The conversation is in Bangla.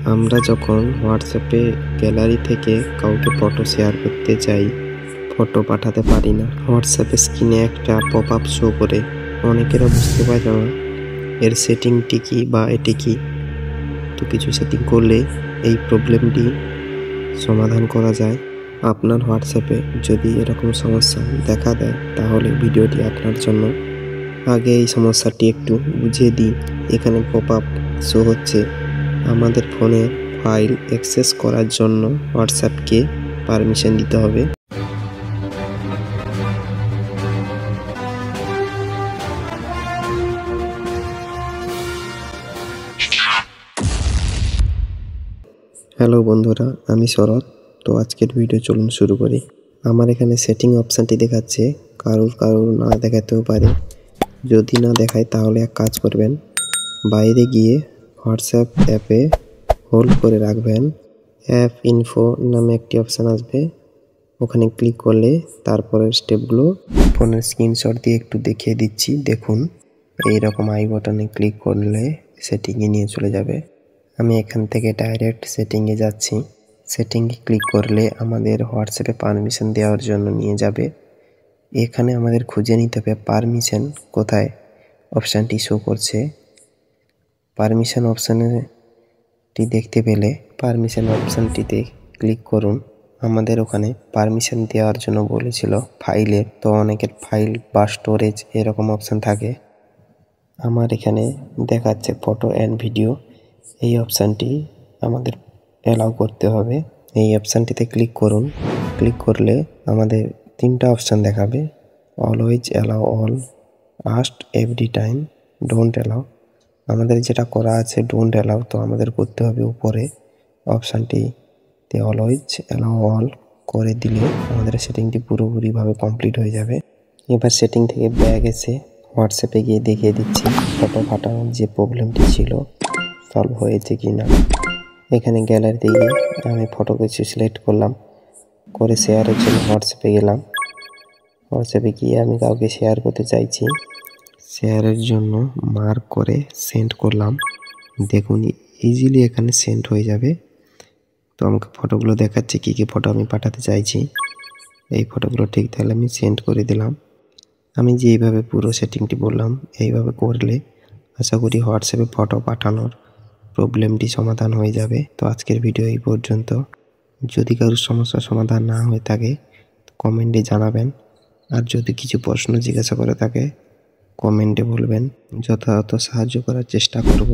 আমরা যখন হোয়াটসঅ্যাপে গ্যালারি থেকে কাউকে ফটো শেয়ার করতে যাই, ফটো পাঠাতে পারি না। হোয়াটসঅ্যাপে স্ক্রিনে একটা পপ আপ শো করে, অনেকেরা বুঝতে পারে না এর সেটিংটি কি বা এটি কি। তো কিছু সেটিং করলে এই প্রবলেমটি সমাধান করা যায়। আপনার হোয়াটসঅ্যাপে যদি এরকম সমস্যা দেখা দেয় তাহলে ভিডিওটি আপনার জন্য। আগে এই সমস্যাটি একটু বুঝিয়ে দিই। এখানে পপ আপ শো হচ্ছে আমাদের ফোনে ফাইল অ্যাক্সেস করার জন্য হোয়াটসঅ্যাপকে পারমিশন দিতে হবে। হ্যালো বন্ধুরা, আমি শরৎ। তো আজকের ভিডিও চলুন শুরু করি। আমার এখানে সেটিং অপশানটি দেখাচ্ছে, কারোর না দেখাতেও পারে। যদি না দেখায় তাহলে এক কাজ করবেন, বাইরে গিয়ে হোয়াটসঅ্যাপ অ্যাপে হোল্ড করে রাখবেন। অ্যাপ ইনফো নামে একটি অপশান আসবে, ওখানে ক্লিক করলে তারপরের স্টেপগুলো ফোনের স্ক্রিনশট দিয়ে একটু দেখিয়ে দিচ্ছি। দেখুন, এইরকম আই বাটনে ক্লিক করলে সেটিংয়ে নিয়ে চলে যাবে। আমি এখান থেকে ডাইরেক্ট সেটিংয়ে যাচ্ছি। সেটিংয়ে ক্লিক করলে আমাদের হোয়াটসঅ্যাপে পারমিশন দেওয়ার জন্য নিয়ে যাবে। এখানে আমাদের খুঁজে নিতে হবে পারমিশন কোথায় অপশানটি শো করছে। পারমিশন অপশানটি দেখতে পেলে পারমিশন অপশানটিতে ক্লিক করুন। আমাদের ওখানে পারমিশন দেওয়ার জন্য বলেছিল ফাইলের, তো অনেকের ফাইল বা স্টোরেজ এরকম অপশান থাকে। আমার এখানে দেখাচ্ছে ফটো অ্যান্ড ভিডিও, এই অপশানটি আমাদের অ্যালাউ করতে হবে। এই অপশানটিতে ক্লিক করুন। ক্লিক করলে আমাদের তিনটা অপশান দেখাবে, always allow all, ask every time, don't allow. আমাদের যেটা করা আছে ডোন্ট অ্যালাউ, তো আমাদের করতে হবে উপরে অপশানটিতে অলওয়েজ অ্যালাউ অল করে দিলে আমাদের সেটিংটি পুরোপুরিভাবে কমপ্লিট হয়ে যাবে। এবার সেটিং থেকে ব্যাক এসে হোয়াটসঅ্যাপে গিয়ে দেখিয়ে দিচ্ছি ফটো পাঠানোর যে প্রবলেমটি ছিল সলভ হয়েছে কি না। এখানে গ্যালারিতে গিয়ে আমি ফটো কিছু সিলেক্ট করলাম, করে শেয়ারের জন্য হোয়াটসঅ্যাপে গেলাম। হোয়াটসঅ্যাপে গিয়ে আমি কাউকে শেয়ার করতে চাইছি, শেয়ারের জন্য মার্ক করে সেন্ড করলাম। দেখুন ইজিলি এখানে সেন্ড হয়ে যাবে। তো আমাকে ফটোগুলো দেখাচ্ছে কী কী ফটো আমি পাঠাতে চাইছি। এই ফটোগুলো ঠিক তাহলে আমি সেন্ড করে দিলাম। আমি যেইভাবে পুরো সেটিংটি বললাম এইভাবে করলে আশা করি হোয়াটসঅ্যাপে ফটো পাঠানোর প্রবলেমটি সমাধান হয়ে যাবে। তো আজকের ভিডিও এই পর্যন্ত। যদি কারোর সমস্যার সমাধান না হয়ে থাকে কমেন্টে জানাবেন, আর যদি কিছু প্রশ্ন জিজ্ঞাসা করে থাকে কমেন্টে বলবেন, যথাযথ সাহায্য করার চেষ্টা করব।